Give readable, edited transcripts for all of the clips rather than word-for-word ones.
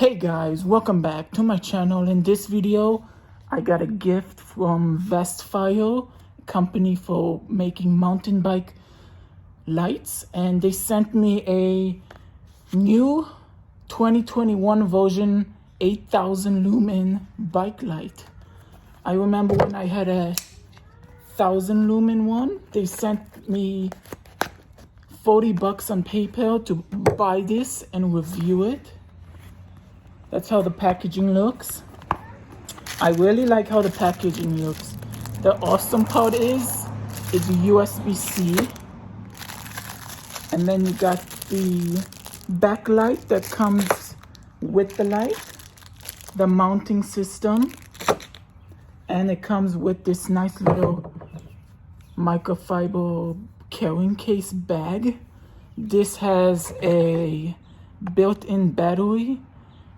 Hey guys, welcome back to my channel. In this video, I got a gift from VASTFIRE, a company for making mountain bike lights, and they sent me a new 2021 version 8000 lumen bike light. I remember when I had a 1000 lumen one, they sent me $40 on PayPal to buy this and review it. That's how the packaging looks. I really like how the packaging looks. The awesome part is it's USB-C. And then you got the backlight that comes with the light, the mounting system, and it comes with this nice little microfiber carrying case bag. This has a built-in battery.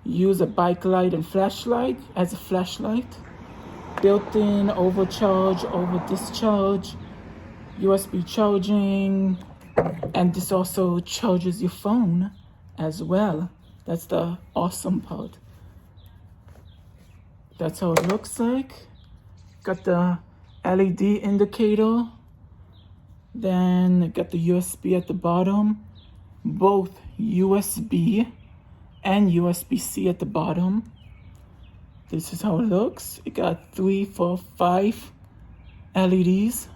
Use a bike light and flashlight as a flashlight. Built-in overcharge, over discharge, USB charging, and this also charges your phone as well. That's the awesome part. That's how it looks like. Got the LED indicator. Then got the USB at the bottom. Both USB and USB-C at the bottom. This is how it looks. It got 3, 4, 5 LEDs.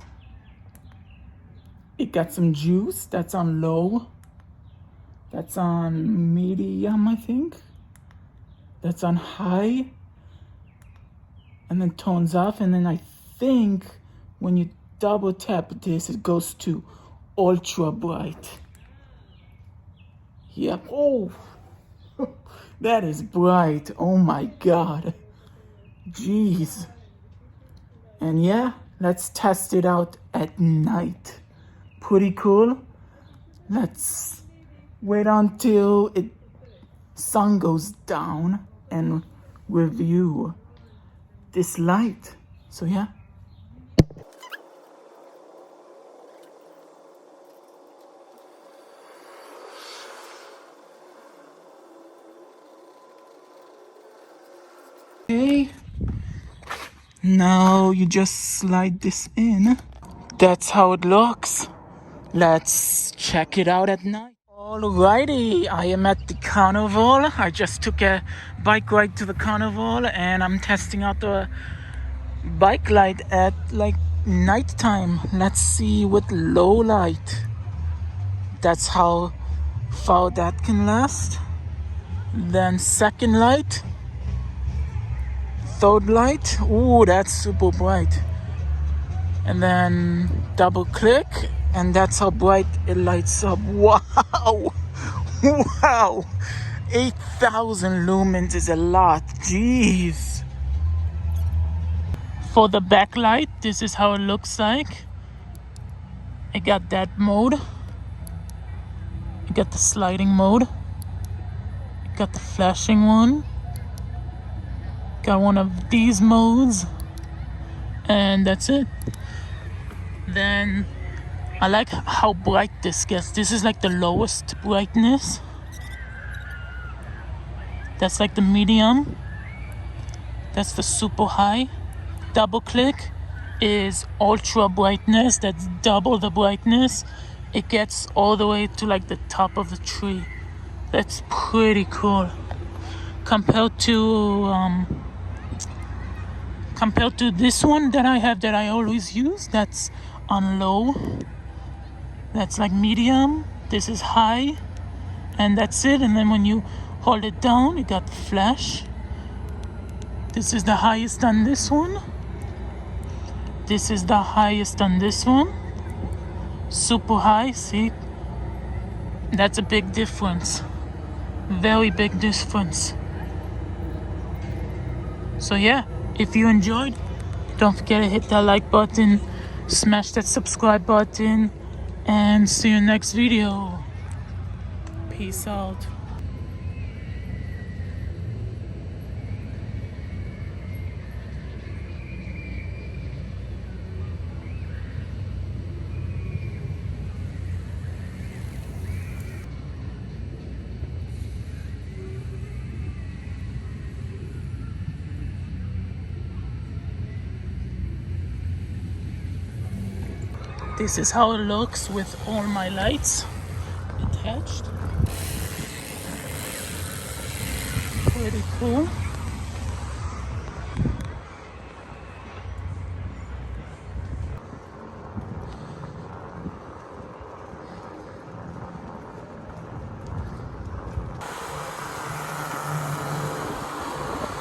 It got some juice. That's on low. That's on medium, I think. That's on high. And then tones off. And then I think when you double tap this, it goes to ultra bright. Yep. Oh, that is bright. Oh my God. Jeez. And yeah, let's test it out at night. Pretty cool. Let's wait until it sun goes down and review this light. So yeah. Okay, now you just slide this in. That's how it looks. Let's check it out at night. Alrighty, I am at the carnival. I just took a bike ride to the carnival and I'm testing out the bike light at like nighttime. Let's see with low light. That's how far that can last. Then second light. Third light, ooh, that's super bright. And then double click, and that's how bright it lights up. Wow, wow, 8,000 lumens is a lot, jeez. For the backlight, this is how it looks like. I got that mode. I got the sliding mode. I got the flashing one. Got one of these modes, and that's it. Then I like how bright this gets. This is like the lowest brightness. That's like the medium. That's the super high. Double click is ultra brightness. That's double the brightness. It gets all the way to like the top of the tree. That's pretty cool compared to this one that I have that I always use. That's on low. That's like medium. This is high. And that's it. And then when you hold it down, you got the flash. This is the highest on this one. This is the highest on this one. Super high, see? That's a big difference. Very big difference. So yeah. If you enjoyed, don't forget to hit that like button, smash that subscribe button, and see you next video. Peace out. This is how it looks with all my lights attached. Pretty cool.